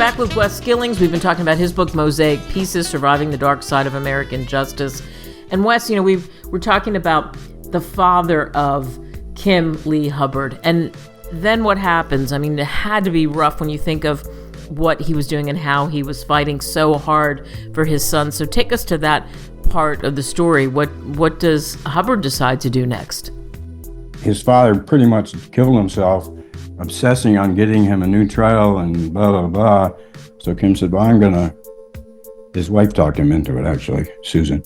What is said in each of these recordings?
back with Wes Skillings. We've been talking about his book, Mosaic Pieces, Surviving the Dark Side of American Justice. And Wes, we're talking about the father of Kim Lee Hubbard. And then what happens? I mean, it had to be rough when you think of what he was doing and how he was fighting so hard for his son. So take us to that part of the story. What does Hubbard decide to do next? His father pretty much killed himself, obsessing on getting him a new trial and blah, blah, blah. So Kim said, well, his wife talked him into it, actually, Susan.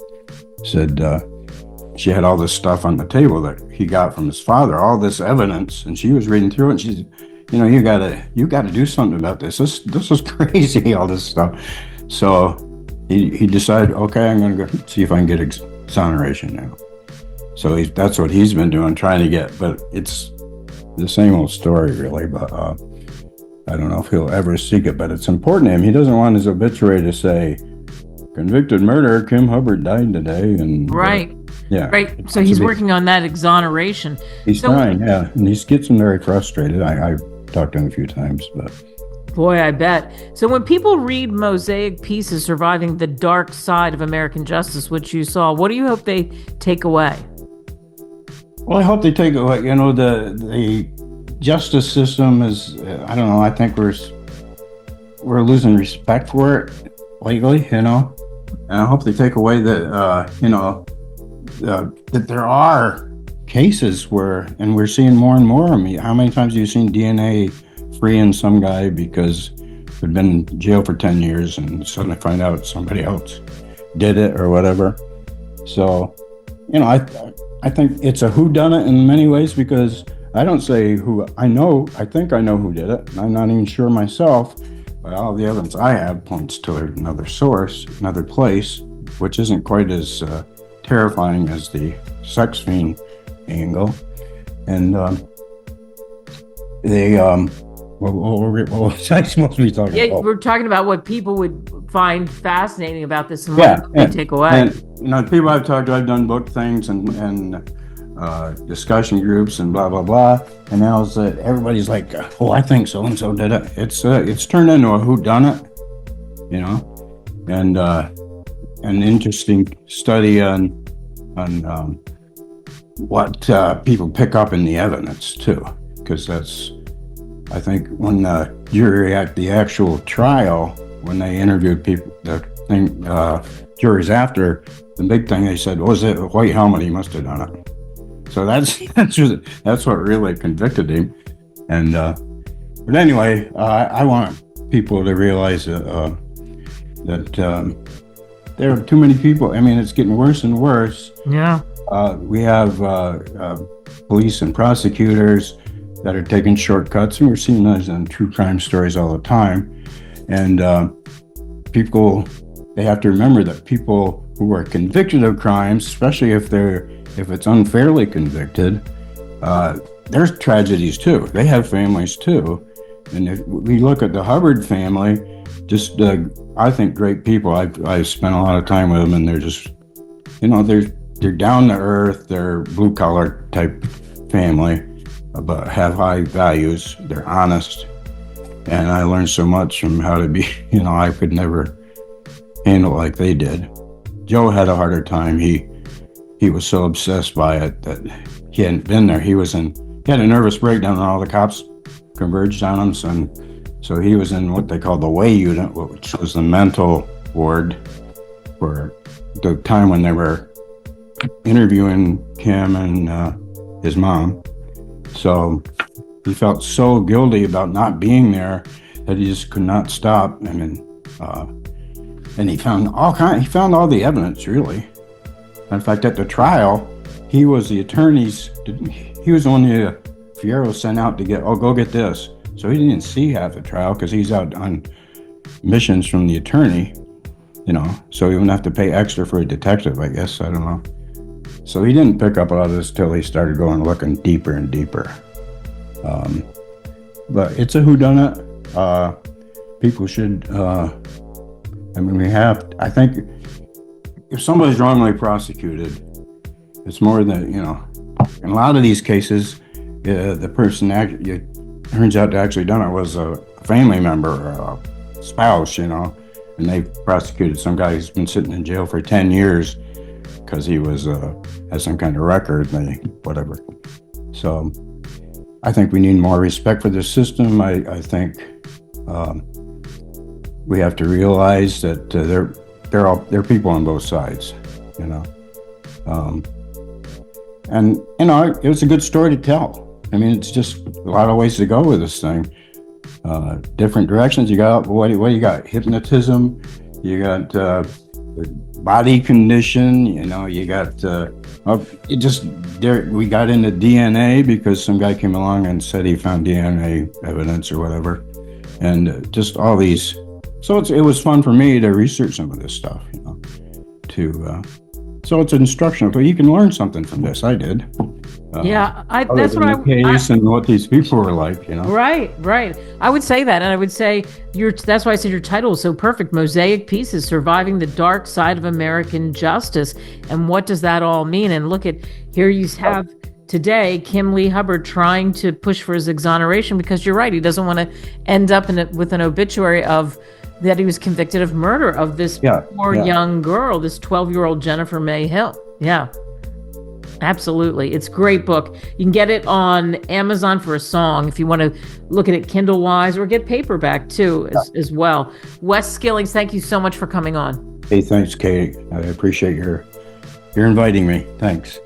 Said she had all this stuff on the table that he got from his father, all this evidence, and she was reading through it, and she said, you gotta do something about this. This is crazy, all this stuff. So he decided, okay, I'm gonna go see if I can get exoneration now. So that's what he's been doing, trying to get, but it's the same old story, really. But I don't know if he'll ever seek it, but it's important to him. He doesn't want his obituary to say, convicted murderer, Kim Hubbard died today. And right. Yeah. Right. So he's working on that exoneration. He's trying, yeah. And he gets him very frustrated. I talked to him a few times, but. Boy, I bet. So when people read Mosaic Pieces, Surviving the Dark Side of American Justice, which you saw, what do you hope they take away? Well, I hope they take away, the justice system is, I don't know, I think we're losing respect for it lately, And I hope they take away that, that there are cases where, and we're seeing more and more. I mean, how many times have you seen DNA freeing some guy because they'd been in jail for 10 years and suddenly find out somebody else did it or whatever? So, I think it's a whodunit in many ways, because I don't say who I know. I think I know who did it. I'm not even sure myself, but all the evidence I have points to another source, another place, which isn't quite as terrifying as the sex fiend angle. And what was I supposed to be talking about? Yeah, we're talking about what people would find fascinating about this and what they take away. And people I've talked to, I've done book things and discussion groups and blah blah blah. And now it's that everybody's like, oh, I think so and so did it. It's turned into a whodunit, and an interesting study on what people pick up in the evidence too, because that's, I think, when the jury at the actual trial, when they interviewed people, juries after, the big thing they said was it a white helmet. He must have done it. So that's what really convicted him. And but anyway, I want people to realize that there are too many people. I mean, it's getting worse and worse. Yeah. We have police and prosecutors that are taking shortcuts, and we're seeing those in true crime stories all the time. And people, they have to remember that people who are convicted of crimes, especially if it's unfairly convicted, there's tragedies too. They have families too. And if we look at the Hubbard family, just I think great people. I've spent a lot of time with them, and they're just, they're down to earth. They're blue collar type family, but have high values. They're honest, and I learned so much from how to be. I could never handle it like they did. Joe had a harder time. He was so obsessed by it that he hadn't been there. He had a nervous breakdown, and all the cops converged on him. So he was in what they call the way unit, which was the mental ward, for the time when they were interviewing Kim and his mom. So he felt so guilty about not being there that he just could not stop. And he found all the evidence, really. In fact, at the trial, he was the attorney's. He was the one who Fierro sent out to go get this. So he didn't see half the trial because he's out on missions from the attorney, so he wouldn't have to pay extra for a detective, I guess. I don't know. So he didn't pick up a lot of this till he started looking deeper and deeper. But it's a whodunit. People should, I think if somebody's wrongly prosecuted, it's more than, in a lot of these cases, the person turns out to actually done it was a family member or a spouse, and they prosecuted some guy who's been sitting in jail for 10 years because he was has some kind of record, whatever. So I think we need more respect for the system. I think we have to realize that there are people on both sides, and it was a good story to tell. I mean, it's just a lot of ways to go with this thing. Different directions. You got what do you got? Hypnotism. You got body condition. You got we got into DNA because some guy came along and said he found DNA evidence or whatever, and just all these. So it was fun for me to research some of this stuff. So it's instructional. So you can learn something from this. I did. That's what and what these people were like, Right. I would say that, and I would say that's why I said your title is so perfect. Mosaic Pieces: Surviving the Dark Side of American Justice. And what does that all mean? And look at here you have today Kim Lee Hubbard trying to push for his exoneration because you're right, he doesn't want to end up with an obituary of that he was convicted of murder of this poor young girl, this 12-year-old Jennifer May Hill. Yeah. Absolutely. It's a great book. You can get it on Amazon for a song if you want to look at it Kindle-wise, or get paperback too as well. Wes Skillings, thank you so much for coming on. Hey, thanks, Kate. I appreciate your inviting me. Thanks.